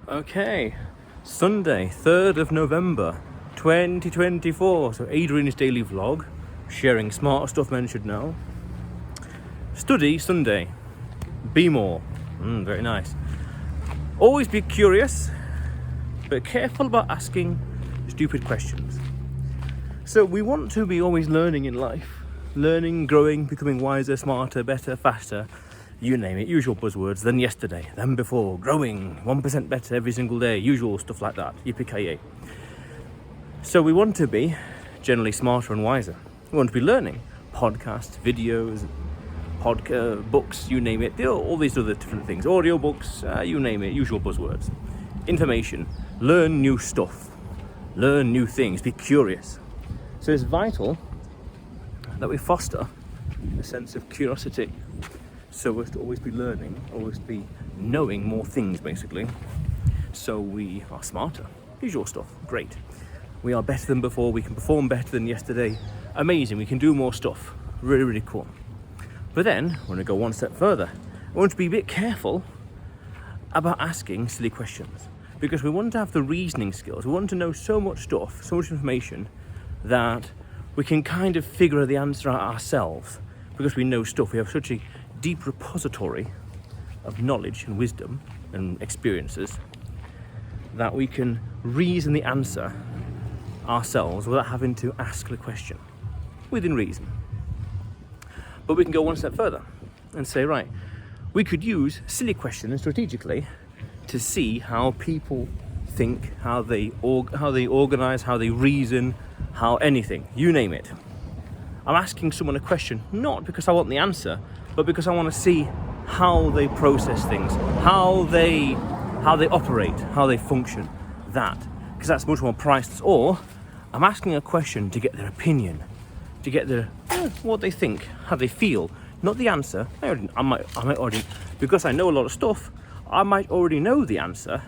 Okay, Sunday, 3rd of November, 2024. So Adrian's daily vlog, sharing smart stuff men should know. Study Sunday, be more. Very nice. Always be curious, but careful about asking stupid questions. So we want to be always learning in life. Learning, growing, becoming wiser, smarter, better, faster. You name it, usual buzzwords, than yesterday, than before, growing, 1% better every single day, usual stuff like that, yippee-ki-yay. So we want to be generally smarter and wiser. We want to be learning, podcasts, videos, books, you name it, all these other different things, audiobooks, you name it, usual buzzwords. Information, learn new stuff, learn new things, be curious. So it's vital that we foster a sense of curiosity. So as to always be learning, always be knowing more things, basically. So we are smarter. Usual stuff, great. We are better than before, we can perform better than yesterday. Amazing, we can do more stuff. Really, really cool. But then, I want to go one step further. I want to be a bit careful about asking silly questions. Because we want to have the reasoning skills. We want to know so much stuff, so much information, that we can kind of figure the answer out ourselves. Because we know stuff, we have such a deep repository of knowledge and wisdom and experiences that we can reason the answer ourselves without having to ask the question within reason. But we can go one step further and say, right, we could use silly questions strategically to see how people think, how they organize, how they reason, how anything, you name it. I'm asking someone a question not because I want the answer, but because I want to see how they process things, how they operate, how they function. Because that's much more priceless. Or I'm asking a question to get their opinion, to get their what they think, how they feel, not the answer. I might already, because I know a lot of stuff, I might already know the answer,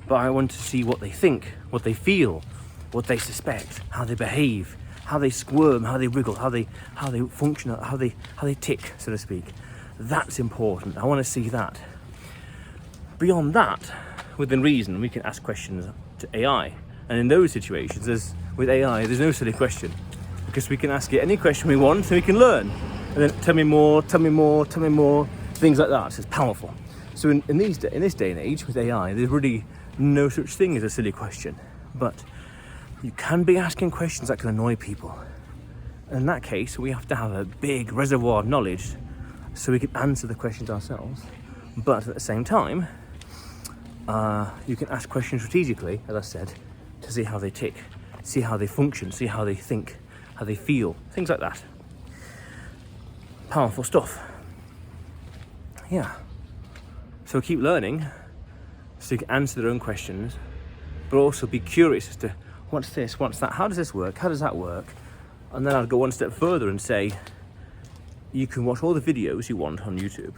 but I want to see what they think, what they feel, what they suspect, how they behave, how they squirm, how they wriggle, how they function, how they tick, so to speak. That's important. I want to see that. Beyond that, within reason, we can ask questions to AI. And in those situations, with AI, there's no silly question. Because we can ask it any question we want and we can learn. And then tell me more, things like that. So it's powerful. So in this day and age with AI, there's really no such thing as a silly question. But you can be asking questions that can annoy people. In that case, we have to have a big reservoir of knowledge so we can answer the questions ourselves. But at the same time, you can ask questions strategically, as I said, to see how they tick, see how they function, see how they think, how they feel, things like that. Powerful stuff. Yeah. So keep learning so you can answer their own questions, but also be curious as to what's this, what's that, how does this work, how does that work? And then I'd go one step further and say, you can watch all the videos you want on YouTube,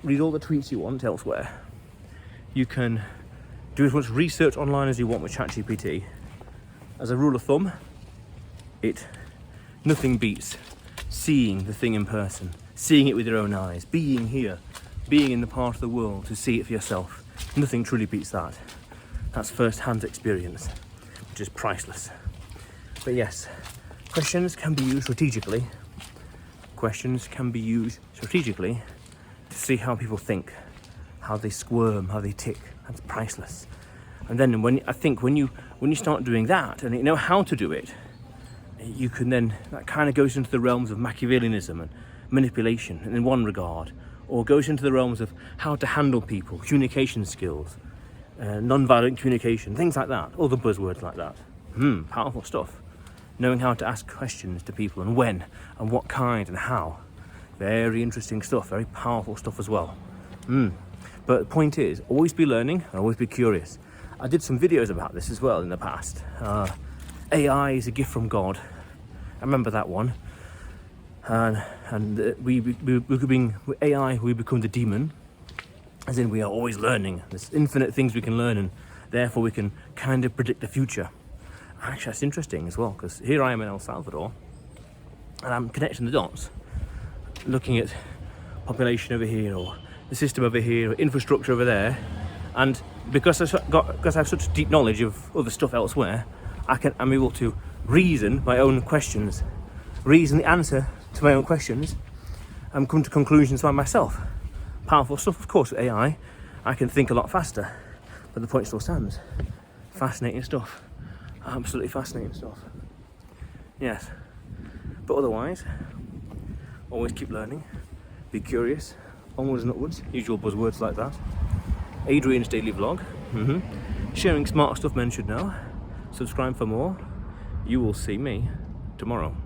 read all the tweets you want elsewhere. You can do as much research online as you want with ChatGPT. As a rule of thumb, nothing beats seeing the thing in person, seeing it with your own eyes, being here, being in the part of the world to see it for yourself. Nothing truly beats that. That's first-hand experience, which is priceless. But yes, questions can be used strategically. Questions can be used strategically to see how people think, how they squirm, how they tick. That's priceless. And then when you start doing that and you know how to do it, you can then, that kind of goes into the realms of Machiavellianism and manipulation in one regard, or goes into the realms of how to handle people, communication skills, non-violent communication, things like that, all the buzzwords like that. Powerful stuff. Knowing how to ask questions to people and when and what kind and how. Very interesting stuff, very powerful stuff as well. But the point is, always be learning and always be curious. I did some videos about this as well in the past. AI is a gift from God. I remember that one. And with AI, we become the demon. As in, we are always learning. There's infinite things we can learn, and therefore we can kind of predict the future. Actually, that's interesting as well, because here I am in El Salvador, and I'm connecting the dots, looking at population over here, or the system over here, or infrastructure over there, And because I have such deep knowledge of other stuff elsewhere, I'm able to reason my own questions, reason the answer to my own questions, and come to conclusions by myself. Powerful stuff, of course. With AI, I can think a lot faster, but the point still stands. Fascinating stuff, absolutely fascinating stuff. Yes, but otherwise, always keep learning, be curious, onwards and upwards. Usual buzzwords like that. Adrian's daily vlog. Sharing smart stuff men should know. Subscribe for more. You will see me tomorrow.